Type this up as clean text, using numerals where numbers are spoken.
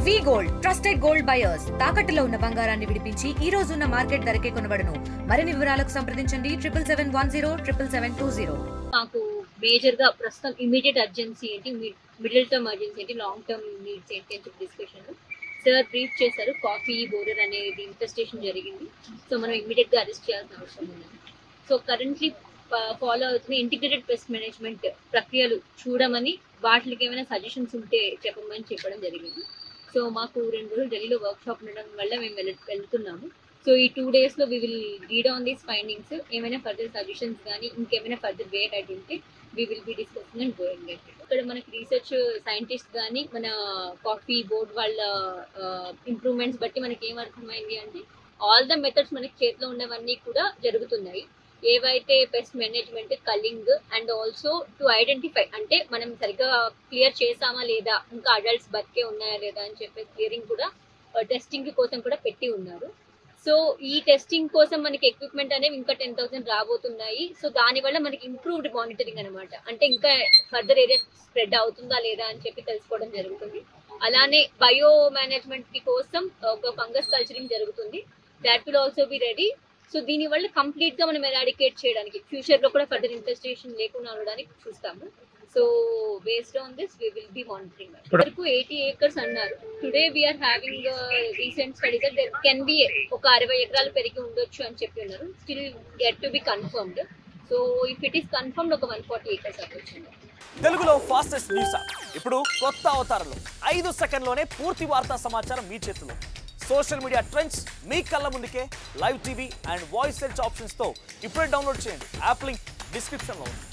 వి gold trusted gold buyers తాకట్టులో ఉన్న బంగారాన్ని విడిపించి ఈ రోజు ఉన్న మార్కెట్ ధరకే కొనబడును. మరిన్ని వివరాలకు సంప్రదించండి 77107720. మాకు మేజర్ గా ప్రస్తుతం ఇమీడియట్ అర్జెన్సీ ఏంటి, మిడిల్ టర్మ్ అర్జెన్సీ ఏంటి, లాంగ్ టర్మ్ నీడ్స్ ఏంటి అని చెప్పి డిస్కషన్ సార్ బ్రీఫ్ చేశారు. కాఫీ బోరర్ అనేది ఇన్ఫెస్టేషన్ జరిగింది, సో మనం ఇమీడియట్ గా అరెస్ట్ చేయాల్సిన అవసరం ఉంది. సో కరెంట్లీ ఫాలో అవుతున్న ఇంటిగ్రేటెడ్ పెస్ట్ మేనేజ్మెంట్ ప్రక్రియలు చూడమని, వాటికి ఏమైనా సజెషన్స్ ఉంటే చెప్పమని చెప్పడం జరిగింది. సో మాకు 2 రోజులు ఢిల్లీలో వర్క్ షాప్ ఉండడం వల్ల మేము వెళ్తున్నాము. సో ఈ 2 days లో we will read on these findings. ఏమైనా ఫర్దర్ సజెషన్స్ కానీ ఇంకేమైనా ఫర్దర్ వే అట్ ఉంటే we will be discussing and going ahead. ఇక్కడ మనకి రీసెర్చ్ సైంటిస్ట్ కానీ మన కాఫీ బోర్డ్ వాళ్ళ ఇంప్రూవ్మెంట్స్ బట్టి మనకి ఏమర్థమైంది అంటే, ఆల్ ద మెథడ్స్ మనకి చేతిలో ఉన్నవన్నీ కూడా జరుగుతున్నాయి. ఏవైతే pest management, culling and also to identify, అంటే మనం సరిగ్గా క్లియర్ చేసామా లేదా, ఇంకా అడల్ట్స్ బతికే ఉన్నాయా లేదా అని చెప్పేసి క్లియరింగ్ కూడా టెస్టింగ్ కోసం కూడా పెట్టి ఉన్నారు. సో ఈ టెస్టింగ్ కోసం మనకి ఎక్విప్మెంట్ అనేవి ఇంకా 10,000 రాబోతున్నాయి. సో దానివల్ల మనకి ఇంప్రూవ్డ్ మానిటరింగ్ అనమాట, అంటే ఇంకా ఫర్దర్ ఏరియాస్ స్ప్రెడ్ అవుతుందా లేదా అని చెప్పి తెలుసుకోవడం జరుగుతుంది. అలానే బయో మేనేజ్మెంట్ కి కోసం ఒక ఫంగస్ కల్చరింగ్ జరుగుతుంది. That will also be ready. So దీని వల్ల కంప్లీట్ గా మనం ఎరాడికేట్ చేయడానికి, ఫ్యూచర్ లో కూడా ఫర్దర్ ఇన్ఫెస్టేషన్ లేకుండా ఉండడానికి చూస్తాము. So based on this we will be monitoring. వరకు 80 acres అన్నారు. Today we are having recent study that there can be ఒక 60 ఎకరాలు పెరిగి ఉండొచ్చు అని చెప్పి ఉన్నారు. Still get to be confirmed. So if it is confirmed ఒక 140 acres అవ్వచ్చు. తెలుగులో ఫాస్టెస్ట్ న్యూస్ ఇప్పుడు కొత్త అవతారంలో 5 సెకండ్లోనే పూర్తి వార్తా సమాచారం మీ చేతిలో. సోషల్ మీడియా ట్రెండ్స్ మీ కళ్ళ ముందుకే live TV and voice search ఆప్షన్స్తో ఇప్పుడే డౌన్లోడ్ చేయండి. యాప్ లింక్ డిస్క్రిప్షన్లో ఉంది.